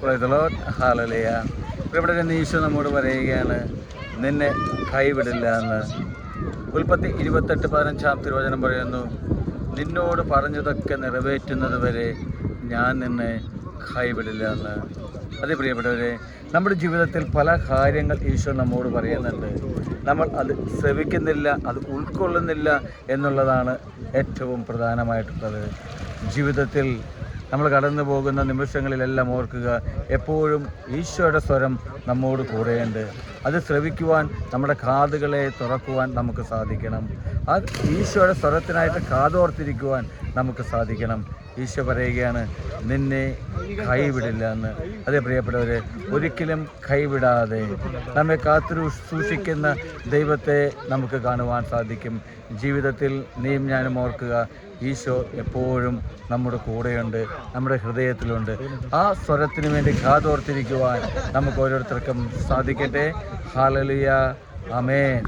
Praise the Lord. Hallelujah. ഇവിടെ നിന്ന് ഈശോ നമ്മോട് പറയുകയാണ്, നിന്നെ കൈവിടില്ല എന്ന്. ഉൽപ്പത്തി 28:15 തിരുവചനം പറയുന്നു, നിന്നോട് പറഞ്ഞതൊക്കെ നിറവേറ്റുന്നത് വരെ ഞാൻ നിന്നെ കൈവിടില്ല എന്ന്. അതേ പ്രിയപ്പെട്ടവരെ, നമ്മുടെ ജീവിതത്തിൽ പല കാര്യങ്ങൾ ഈശോ നമ്മോട് പറയുന്നുണ്ട്. നമ്മൾ അത് ശ്രവിക്കുന്നില്ല, അത് ഉൾക്കൊള്ളുന്നില്ല എന്നുള്ളതാണ് ഏറ്റവും പ്രധാനമായിട്ടുള്ളത്. ജീവിതത്തിൽ നമ്മൾ കടന്നു പോകുന്ന നിമിഷങ്ങളിലെല്ലാം ഓർക്കുക, എപ്പോഴും ഈശോയുടെ സ്വരം നമ്മോട് കൂടെയുണ്ട്. അത് ശ്രവിക്കുവാൻ നമ്മുടെ കാതുകളെ തുറക്കുവാൻ നമുക്ക് സാധിക്കണം. അത് ഈശോയുടെ സ്വരത്തിനായിട്ട് കാതോർത്തിരിക്കുവാൻ നമുക്ക് സാധിക്കണം. ഈശോ പറയുകയാണ്, നിന്നെ കൈവിടില്ല എന്ന്. അതേ പ്രിയപ്പെട്ടവരെ, ഒരിക്കലും കൈവിടാതെ നമ്മെ കാത്തു സൂക്ഷിക്കുന്ന ദൈവത്തെ നമുക്ക് കാണുവാൻ സാധിക്കും. ജീവിതത്തിൽ നീയും ഞാനും ഓർക്കുക, ഈശോ എപ്പോഴും നമ്മുടെ കൂടെയുണ്ട്, നമ്മുടെ ഹൃദയത്തിലുണ്ട്. ആ സ്വരത്തിന് വേണ്ടി കാതോർത്തിരിക്കുവാൻ നമുക്ക് ഓരോരുത്തർക്കും സാധിക്കട്ടെ. ഹല്ലേലൂയ. ആമേൻ.